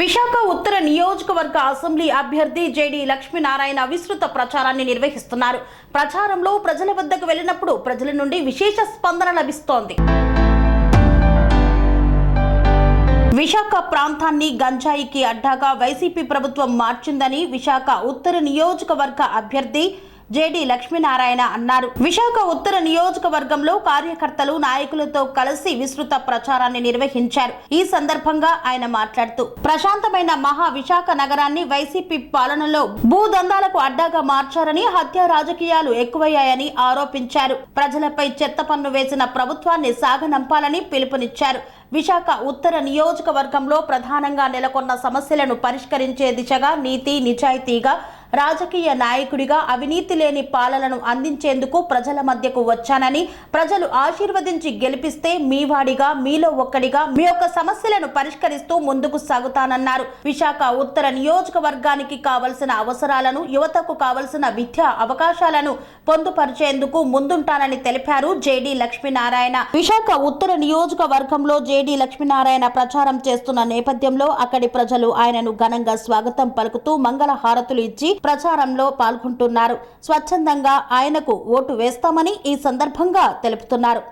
విశాఖ ఉత్తర నియోజకవర్గ అసెంబ్లీ అభ్యర్థి జేడి లక్ష్మీనారాయణ విస్తృత ప్రచారాన్ని నిర్వహిస్తున్నారు. ప్రచారంలో ప్రజల వద్దకు వెళ్లినప్పుడు ప్రజల నుండి విశేష స్పందన లభిస్తోంది. విశాఖ ప్రాంతాన్ని గంజాయికి అడ్డాగా వైసీపీ ప్రభుత్వం మార్చిందని విశాఖ ఉత్తర నియోజకవర్గ అభ్యర్థి జేడి లక్ష్మీనారాయణ అన్నారు. విశాఖ ఉత్తర నియోజకవర్గంలో కార్యకర్తలు నాయకులతో కలిసి విస్తృత ప్రచారాన్ని నిర్వహించారు. ఈ సందర్భంగా ఆయన మాట్లాడుతూ ప్రశాంతమైన మహా విశాఖ నగరాన్ని వైసీపీ పాలనలో భూదందాలకు అడ్డాగా మార్చారని, హత్య రాజకీయాలు ఎక్కువయ్యాయని ఆరోపించారు. ప్రజలపై చెత్త పన్ను వేసిన ప్రభుత్వాన్ని సాగనంపాలని పిలుపునిచ్చారు. విశాఖ ఉత్తర నియోజకవర్గంలో ప్రధానంగా నెలకొన్న సమస్యలను పరిష్కరించే దిశగా నీతి నిజాయితీగా రాజకీయ నాయకుడిగా అవినీతి లేని పాలనను అందించేందుకు ప్రజల మధ్యకు వచ్చానని, ప్రజలు ఆశీర్వదించి గెలిపిస్తే మీవాడిగా మీలో ఒక్కడిగా మీ యొక్క సమస్యలను పరిష్కరిస్తూ ముందుకు సాగుతానన్నారు. విశాఖ ఉత్తర నియోజకవర్గానికి కావలసిన అవసరాలను, యువతకు కావలసిన విద్యా అవకాశాలను పొందుపరిచేందుకు ముందుంటానని తెలిపారు జేడి లక్ష్మీనారాయణ. విశాఖ ఉత్తర నియోజకవర్గంలో జేడి లక్ష్మీనారాయణ ప్రచారం చేస్తున్న నేపథ్యంలో అక్కడి ప్రజలు ఆయనను ఘనంగా స్వాగతం పలుకుతూ మంగళ హారతులు ఇచ్చి ప్రచారంలో పాల్గొంటున్నారు. స్వచ్ఛందంగా ఆయనకు ఓటు వేస్తామని ఈ సందర్భంగా తెలుపుతున్నారు.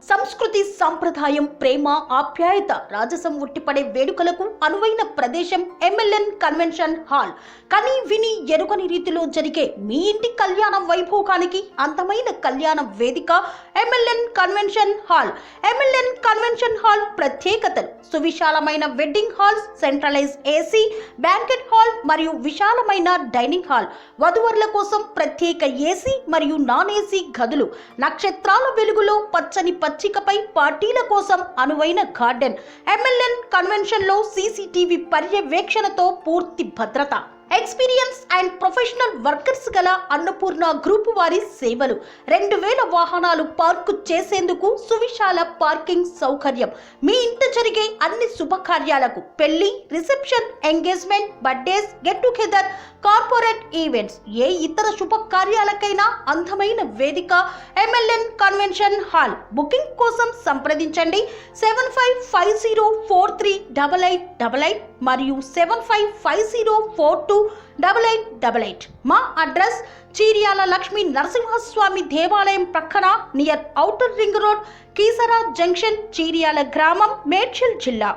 సంస్కృతి, సంప్రదాయం, ప్రేమ, ఆప్యాయత, రాజసం ఉట్టిపడే వేడుకలకు అనువైన ప్రదేశం ఎంఎల్ఎన్ కన్వెన్షన్ హాల్. కని విని ఎరుగని రీతిలో జరిగే మీ ఇంటి కళ్యాణ వైభోగానికి అందమైన కళ్యాణ వేదిక MLN convention hall. MLN convention hall ప్రత్యేకతలు: సువిశాలమైన wedding hall, centralise AC banquet hall మరియు విశాలమైన డైనింగ్ హాల్, వధువరుల కోసం ప్రత్యేక ఏసీ మరియు నాన్ ఏసీ గదులు, నక్షత్రాల వెలుగులో పచ్చని పచ్చికపై పార్టీల కోసం అనువైన గార్డెన్. ఎంఎల్ఎన్ కన్వెన్షన్ లో సీసీటీవీ పర్యవేక్షణతో పూర్తి భద్రత. ఎక్స్పీరియన్స్ అండ్ ప్రొఫెషనల్ వర్కర్స్ గల అన్నపూర్ణ గ్రూప్ వారి సేవలు. 2000 వాహనాలు పార్కు చేసేందుకు సువిశాల పార్కింగ్ సౌకర్యం. మీ ఇంట జరిగే అన్ని శుభకార్యాలకు, పెళ్లి, reception, engagement, birthdays, get together, corporate events, ఏ ఇతర శుభకార్యాలకైనా అందమైన వేదిక ఎంఎల్ఎన్ కన్వెన్షన్ హాల్. బుకింగ్ కోసం సంప్రదించండి 7550438888 మరియు 7550428888. మా అడ్రస్ చీర్యాల లక్ష్మీ నరసింహస్వామి దేవాలయం ప్రక్కన, near outer ring road, Keesara junction, Cheeryal గ్రామం, మేడ్చల్ జిల్లా.